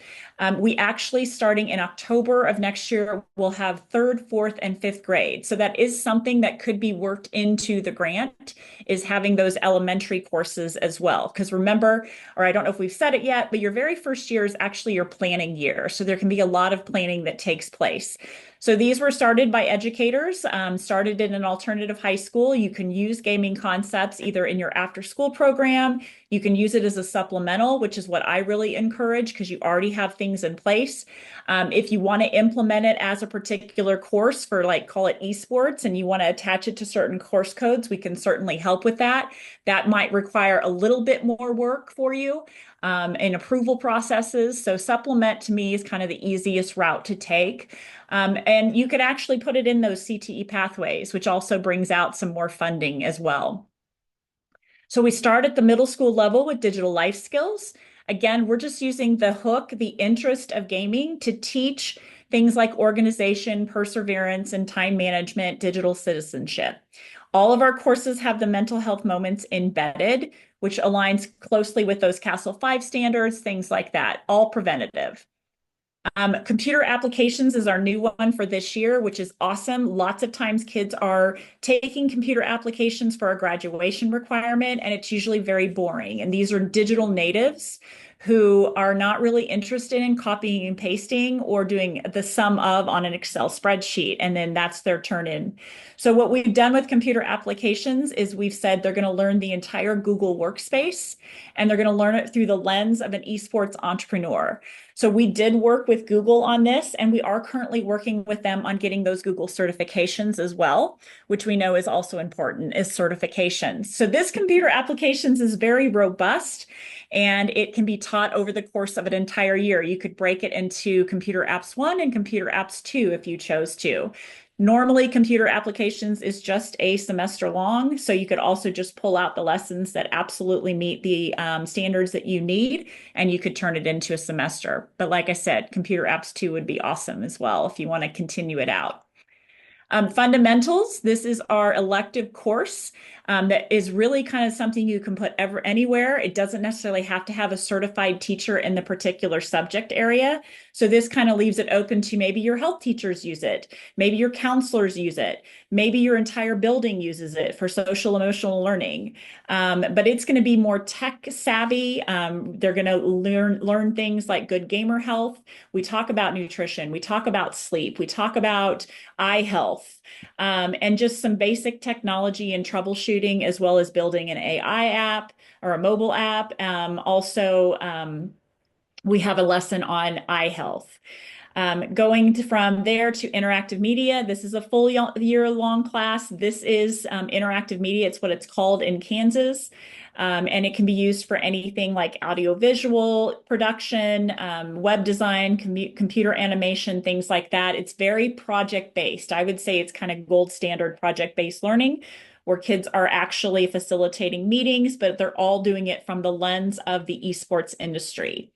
Speaker 3: We actually, starting in October of next year, will have 3rd, 4th, and 5th grade. So that is something that could be worked into the grant, is having those elementary courses as well. Because remember, or I don't know if we've said it yet, but your very first year is actually your planning year. So there can be a lot of planning that takes place. So these were started by educators, started in an alternative high school. You can use gaming concepts either in your after-school program. You can use it as a supplemental, which is what I really encourage, because you already have things things in place. If you want to implement it as a particular course for, like, call it esports, and you want to attach it to certain course codes, we can certainly help with that. That might require a little bit more work for you in approval processes. So supplement to me is kind of the easiest route to take. And you could actually put it in those CTE pathways, which also brings out some more funding as well. So we start at the middle school level with digital life skills. Again, we're just using the hook, the interest of gaming, to teach things like organization, perseverance, and time management, digital citizenship. All of our courses have the mental health moments embedded, which aligns closely with those Castle 5 standards, things like that, all preventative. Computer applications is our new one for this year, which is awesome. Lots of times kids are taking computer applications for a graduation requirement, and it's usually very boring. And these are digital natives who are not really interested in copying and pasting or doing the sum of on an Excel spreadsheet, and then that's their turn in. So what we've done with computer applications is we've said they're going to learn the entire Google workspace, and they're going to learn it through the lens of an esports entrepreneur. So we did work with Google on this, and we are currently working with them on getting those Google certifications as well, which we know is also important, is certifications. So this computer applications is very robust, and it can be taught over the course of an entire year. You could break it into Computer Apps 1 and Computer Apps 2 if you chose to. Normally, computer applications is just a semester long, so you could also just pull out the lessons that absolutely meet the standards that you need, and you could turn it into a semester. But like I said, Computer Apps 2 would be awesome as well if you want to continue it out. Fundamentals, this is our elective course that is really kind of something you can put anywhere. It doesn't necessarily have to have a certified teacher in the particular subject area. So this kind of leaves it open to maybe your health teachers use it, maybe your counselors use it, maybe your entire building uses it for social emotional learning. But it's going to be more tech savvy. They're going to learn things like good gamer health. We talk about nutrition. We talk about sleep. We talk about eye health, and just some basic technology and troubleshooting, as well as building an AI app or a mobile app. We have a lesson on eye health. Going from there to interactive media, this is a full year-long class. This is interactive media. It's what it's called in Kansas. And it can be used for anything like audiovisual production, web design, computer animation, things like that. It's very project-based. I would say it's kind of gold standard project-based learning, where kids are actually facilitating meetings, but they're all doing it from the lens of the esports industry.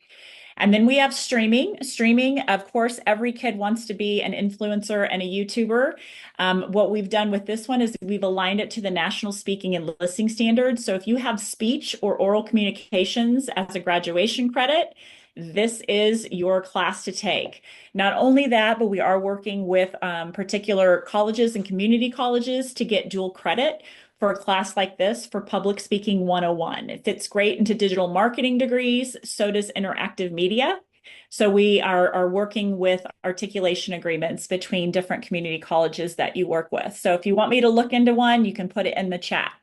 Speaker 3: And then we have streaming. Streaming, of course, every kid wants to be an influencer and a YouTuber. What we've done with this one is we've aligned it to the National Speaking and Listening Standards. So if you have speech or oral communications as a graduation credit, this is your class to take. Not only that, but we are working with particular colleges and community colleges to get dual credit for a class like this for Public Speaking 101. It fits great into digital marketing degrees, so does interactive media. So we are working with articulation agreements between different community colleges that you work with. So if you want me to look into one, you can put it in the chat.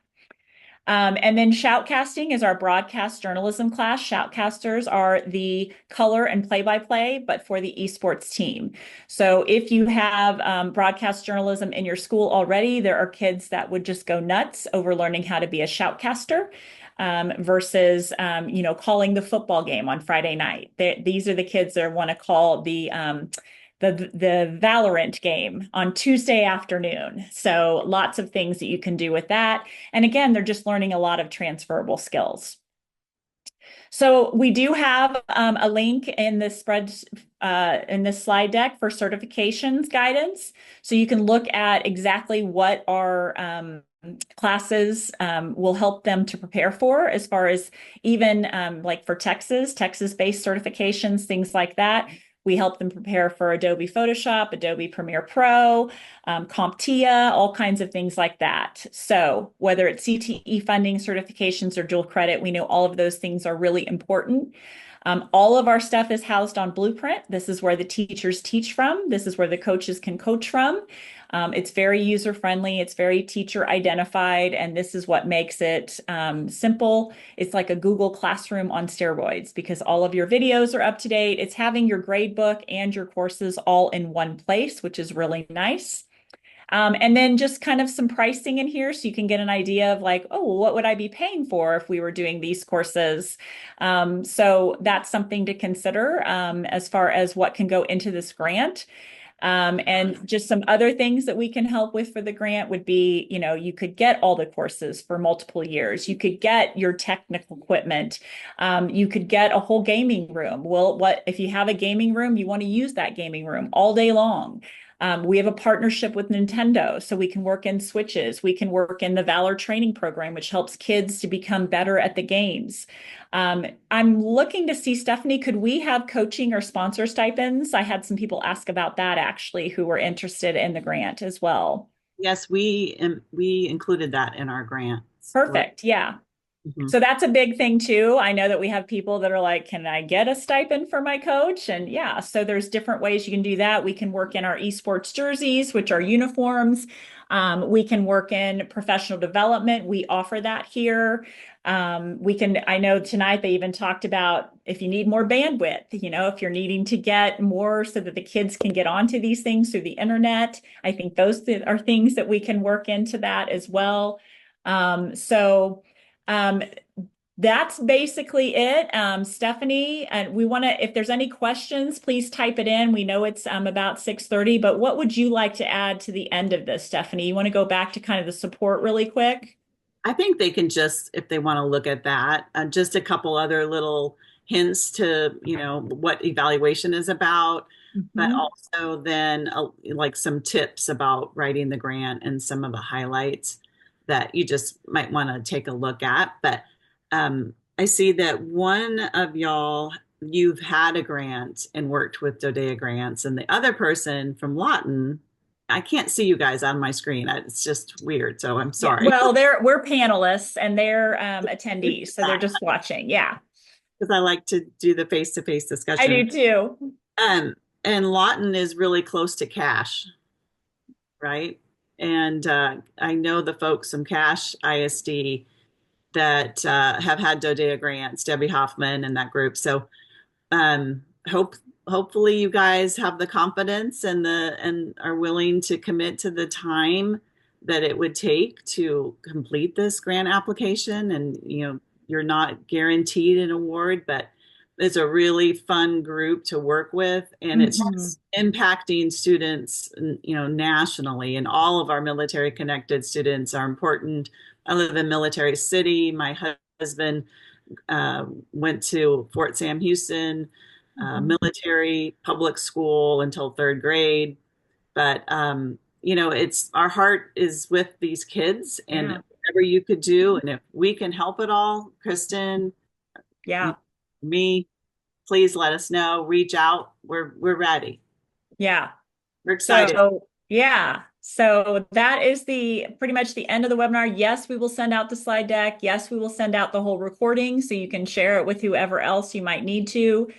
Speaker 3: And then shoutcasting is our broadcast journalism class. Shoutcasters are the color and play-by-play, but for the esports team. So if you have broadcast journalism in your school already, there are kids that would just go nuts over learning how to be a shoutcaster versus, calling the football game on Friday night. These are the kids that want to call the Valorant game on Tuesday afternoon. So lots of things that you can do with that. And again, they're just learning a lot of transferable skills. So we do have a link in this in this slide deck for certifications guidance. So you can look at exactly what our classes will help them to prepare for, as far as even like for Texas-based certifications, things like that. We help them prepare for Adobe Photoshop, Adobe Premiere Pro, CompTIA, all kinds of things like that. So whether it's CTE funding, certifications, or dual credit, we know all of those things are really important. All of our stuff is housed on Blueprint. This is where the teachers teach from. This is where the coaches can coach from. It's very user-friendly. It's very teacher-identified, and this is what makes it simple. It's like a Google Classroom on steroids because all of your videos are up to date. It's having your grade book and your courses all in one place, which is really nice. And then just kind of some pricing in here so you can get an idea of like, oh, what would I be paying for if we were doing these courses? So that's something to consider as far as what can go into this grant. And just some other things that we can help with for the grant would be, you know, you could get all the courses for multiple years. You could get your technical equipment. You could get a whole gaming room. Well, what if you have a gaming room, you want to use that gaming room all day long. We have a partnership with Nintendo, so we can work in Switches. We can work in the Valor training program, which helps kids to become better at the games. I'm looking to see, Stephanie, could we have coaching or sponsor stipends? I had some people ask about that actually who were interested in the grant as well.
Speaker 5: Yes, we included that in our grant.
Speaker 3: Perfect. Yeah.
Speaker 5: Mhm.
Speaker 3: So that's a big thing too. I know that we have people that are like, can I get a stipend for my coach? And yeah, so there's different ways you can do that. We can work in our esports jerseys, which are uniforms. We can work in professional development. We offer that here. I know tonight they even talked about if you need more bandwidth, you know, if you're needing to get more so that the kids can get onto these things through the internet. I think those are things that we can work into that as well. That's basically it. Stephanie, and we want to, if there's any questions, please type it in. We know it's about 6:30, but what would you like to add to the end of this, Stephanie? You want to go back to kind of the support really quick?
Speaker 5: I think they can just, if they want to look at that, just a couple other little hints to, you know, what evaluation is about, but
Speaker 3: Mhm.
Speaker 5: also then like some tips about writing the grant and some of the highlights that you just might want to take a look at. But I see that one of y'all, you've had a grant and worked with DoDEA grants, and the other person from Lawton, I can't see you guys on my screen. It's just weird. So I'm
Speaker 3: Yeah,
Speaker 5: sorry.
Speaker 3: well, we're panelists and they're attendees, so they're just watching. Yeah,
Speaker 5: Because I like to do the face-to-face
Speaker 3: I do
Speaker 5: discussion.
Speaker 3: too.
Speaker 5: Um, and Lawton is really close to Cache, right? And I know the folks from Cache ISD that have had DoDEA grants, Debbie Hoffman and that group. So um, hopefully you guys have the confidence and are willing to commit to the time that it would take to complete this grant application. And you know, you're not guaranteed an award, but it's a really fun group to work with, and it's
Speaker 3: Mhm.
Speaker 5: impacting students, you know, nationally. And all of our military connected students are important. I live in Military City. My husband went to Fort Sam Houston
Speaker 3: Mhm.
Speaker 5: military public school until third grade. But you know, it's our heart is with these kids, and
Speaker 3: Yeah,
Speaker 5: whatever you could do, and if we can help at all, Kristen,
Speaker 3: yeah,
Speaker 5: me, please let us know. Reach out. We're ready.
Speaker 3: yeah.
Speaker 5: We're excited.
Speaker 3: So yeah, so that is the pretty much the end of the webinar. Yes, we will send out the slide deck. Yes, we will send out the whole recording so you can share it with whoever else you might need to.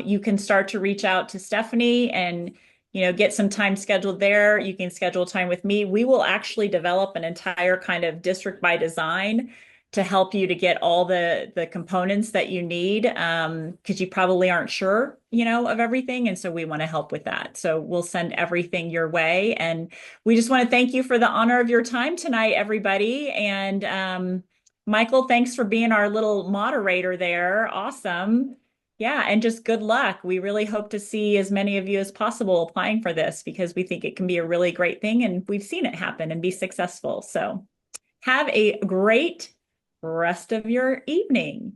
Speaker 3: You can start to reach out to Stephanie and get some time scheduled there. You can schedule time with me. We will actually develop an entire kind of district by design to help you to get all the components that you need because you probably aren't sure of everything, and so we want to help with that. So we'll send everything your way, and we just want to thank you for the honor of your time tonight, everybody. And Michael, thanks for being our little moderator there. Awesome. Yeah, and just good luck. We really hope to see as many of you as possible applying for this because we think it can be a really great thing, and we've seen it happen and be successful. So have a great rest of your evening.